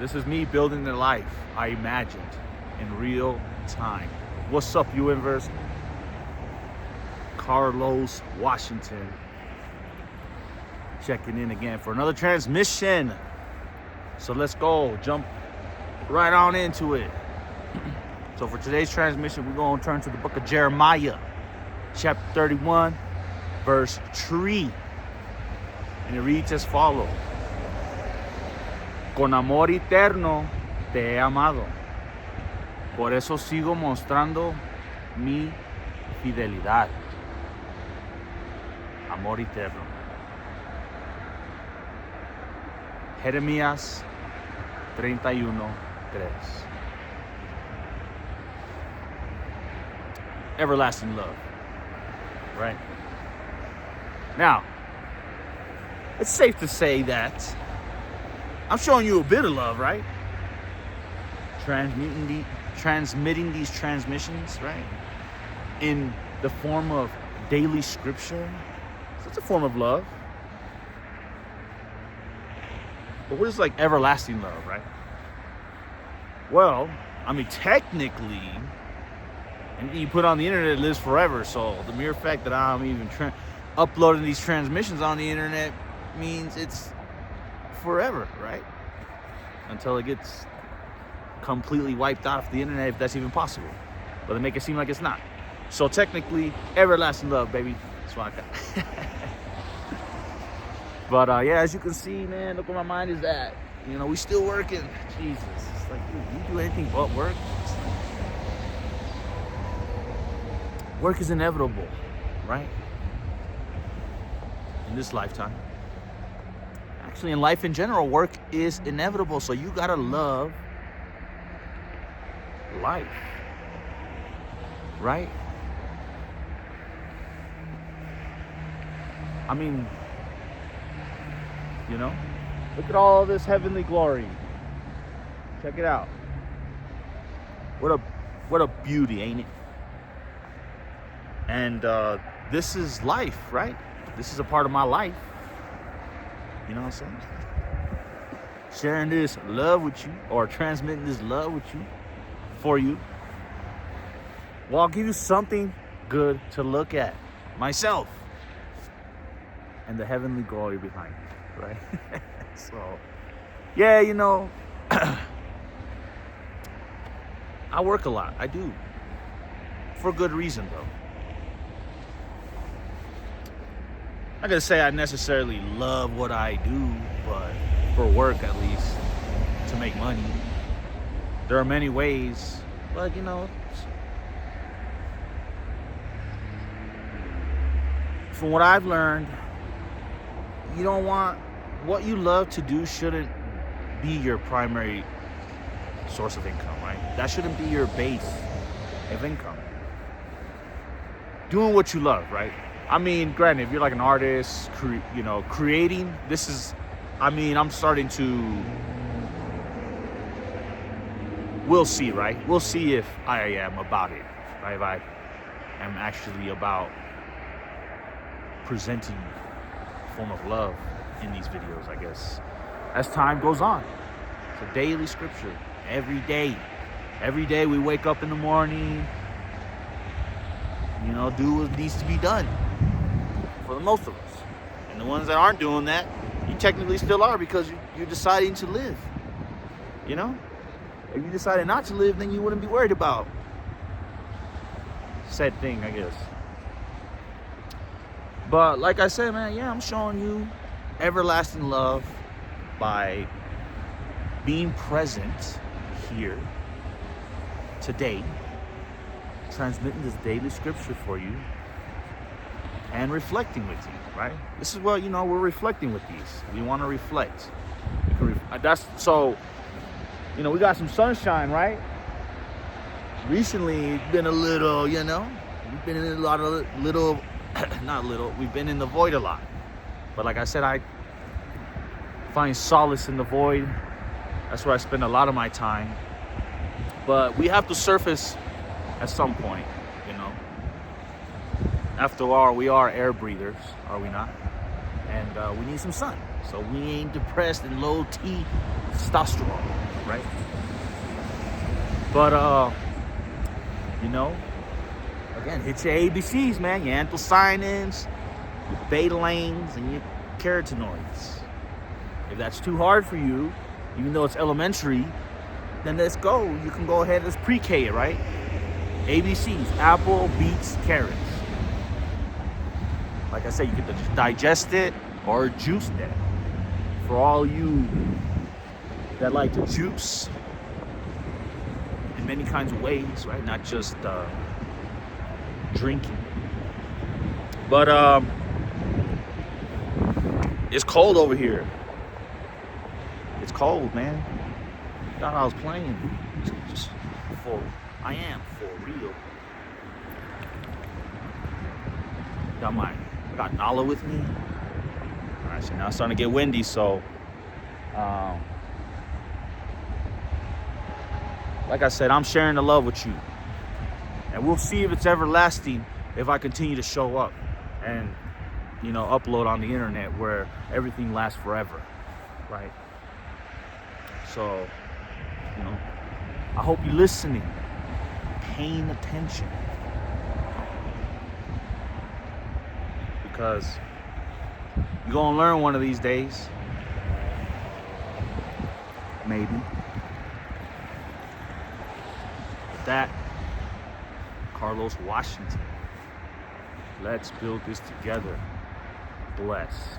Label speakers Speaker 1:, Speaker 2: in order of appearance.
Speaker 1: This is me building the life I imagined in real time. What's up, universe? Carlos Washington checking in again for another transmission. So let's go, jump right on into it. So for today's transmission, we're going to turn to the book of Jeremiah, chapter 31, verse 3. And it reads as follows. Con amor eterno te he amado. Por eso sigo mostrando mi fidelidad. Amor Eterno. Jeremías 31:3. Everlasting love. Right? Now, it's safe to say that I'm showing you a bit of love, right? Transmitting these transmissions, right? In the form of daily scripture. So it's a form of love. But what is like everlasting love, right? Well, I mean, technically, anything you put on the internet lives forever. So the mere fact that I'm even uploading these transmissions on the internet means it's forever, right? Until it gets completely wiped off the internet, if that's even possible. But they make it seem like it's not. So technically, everlasting love, baby. That's what I got. But yeah, as you can see, man, look where my mind is at. You know, we still working. Jesus, it's like, dude, you do anything but work. Work is inevitable, right? In this lifetime. Actually, in life in general, work is inevitable. So you gotta love life, right? I mean, you know, look at all this heavenly glory. Check it out. What a beauty, ain't it? And this is life, right? This is a part of my life. You know what I'm saying? Sharing this love with you, or transmitting this love with you, for you. Well, I'll give you something good to look at. Myself. And the heavenly glory behind it, right? So, yeah, you know, I work a lot. I do. For good reason, though. I'm not gonna say I necessarily love what I do, but for work at least, to make money. There are many ways, but you know, from what I've learned, you don't want, what you love to do shouldn't be your primary source of income, right? That shouldn't be your base of income. Doing what you love, right? I mean, granted, if you're like an artist, creating, this is, I mean, I'm starting to, we'll see, right? We'll see if I am about it, right? If I am actually about presenting a form of love in these videos, I guess, as time goes on. It's a daily scripture, every day. Every day we wake up in the morning, you know, do what needs to be done. For the most of us. And the ones that aren't doing that, you technically still are, because you're deciding to live. You know? If you decided not to live, then you wouldn't be worried about said thing, I guess. But like I said, man, yeah, I'm showing you everlasting love by being present here today, transmitting this daily scripture for you, and reflecting with you, right? This is what, you know, we're reflecting with these. We want to reflect. That's so, you know, we got some sunshine, right? Recently, it's been a little, you know, we've been in a lot of little, not little, we've been in the void a lot. But like I said, I find solace in the void. That's where I spend a lot of my time. But we have to surface at some point, you know. After all, we are air breathers, are we not? And we need some sun. So we ain't depressed and low T testosterone. right? But you know, again, hit your ABCs, man. Your anthocyanins, your betalains, and your carotenoids. If that's too hard for you, even though it's elementary, then let's go. You can go ahead, let's pre-K it, right? ABCs, apple, beets, carrots. Like I said, you can just digest it or juice it. For all you that like to juice in many kinds of ways, right? Not just drinking. But it's cold over here. It's cold, man. Thought I was playing. Just I am for real. I got Nala with me. Alright, so now it's starting to get windy, so like I said, I'm sharing the love with you. And we'll see if it's everlasting if I continue to show up and, you know, upload on the internet where everything lasts forever, right? So, you know, I hope you're listening, paying attention. Because you're gonna learn one of these days. Maybe. With that, Carlos Washington. Let's build this together. Bless.